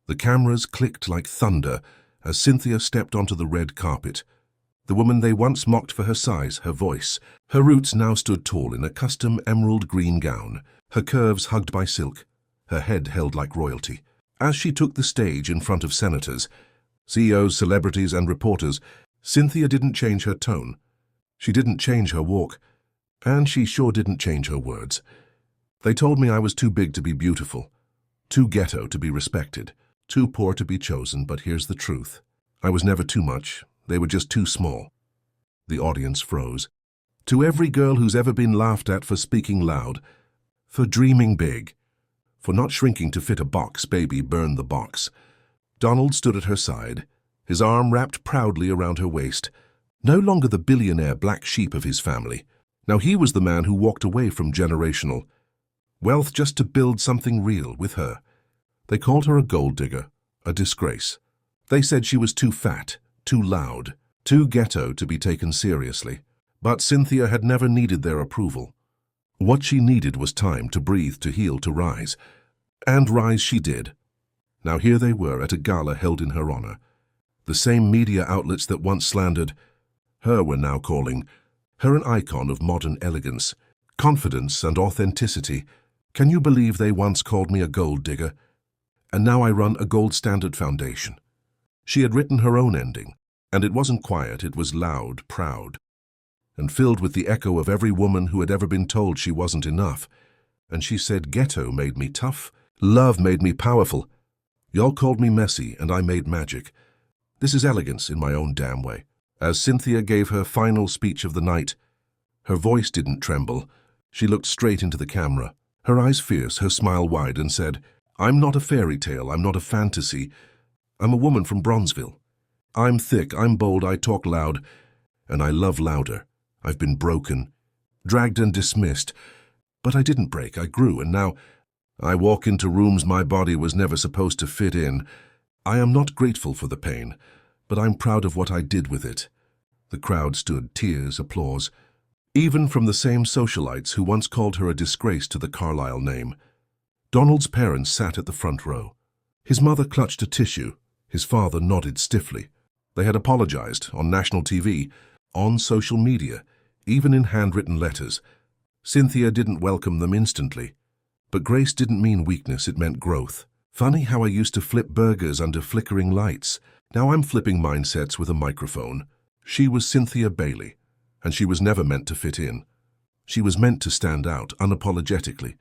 The cameras clicked like thunder as Cynthia stepped onto the red carpet. The woman they once mocked for her size, her voice, her roots now stood tall in a custom emerald green gown, her curves hugged by silk, her head held like royalty. As she took the stage in front of senators, CEOs, celebrities, and reporters, Cynthia didn't change her tone. She didn't change her walk, and she sure didn't change her words. They told me I was too big to be beautiful, too ghetto to be respected, too poor to be chosen, but here's the truth. I was never too much. They were just too small. The audience froze. To every girl who's ever been laughed at for speaking loud, for dreaming big, for not shrinking to fit a box, baby, burn the box. Donald stood at her side, his arm wrapped proudly around her waist. No longer the billionaire black sheep of his family. Now he was the man who walked away from generational wealth just to build something real with her. They called her a gold digger, a disgrace. They said she was too fat, too loud, too ghetto to be taken seriously. But Cynthia had never needed their approval. What she needed was time to breathe, to heal, to rise. And rise she did. Now here they were at a gala held in her honor. The same media outlets that once slandered her were now calling her an icon of modern elegance, confidence, and authenticity. Can you believe they once called me a gold digger? And now I run a gold standard foundation. She had written her own ending, and it wasn't quiet, it was loud, proud, and filled with the echo of every woman who had ever been told she wasn't enough. And she said, "Ghetto made me tough, love made me powerful. Y'all called me messy, and I made magic. This is elegance in my own damn way." As Cynthia gave her final speech of the night, her voice didn't tremble. She looked straight into the camera, her eyes fierce, her smile wide, and said, "I'm not a fairy tale, I'm not a fantasy. I'm a woman from Bronzeville. I'm thick, I'm bold, I talk loud, and I love louder. I've been broken, dragged and dismissed, but I didn't break, I grew, and now I walk into rooms my body was never supposed to fit in. I am not grateful for the pain, but I'm proud of what I did with it." The crowd stood, tears, applause, even from the same socialites who once called her a disgrace to the Carlisle name. Donald's parents sat at the front row. His mother clutched a tissue. His father nodded stiffly. They had apologized on national TV, on social media, even in handwritten letters. Cynthia didn't welcome them instantly. But grace didn't mean weakness, it meant growth. Funny how I used to flip burgers under flickering lights. Now I'm flipping mindsets with a microphone. She was Cynthia Bailey, and she was never meant to fit in. She was meant to stand out unapologetically,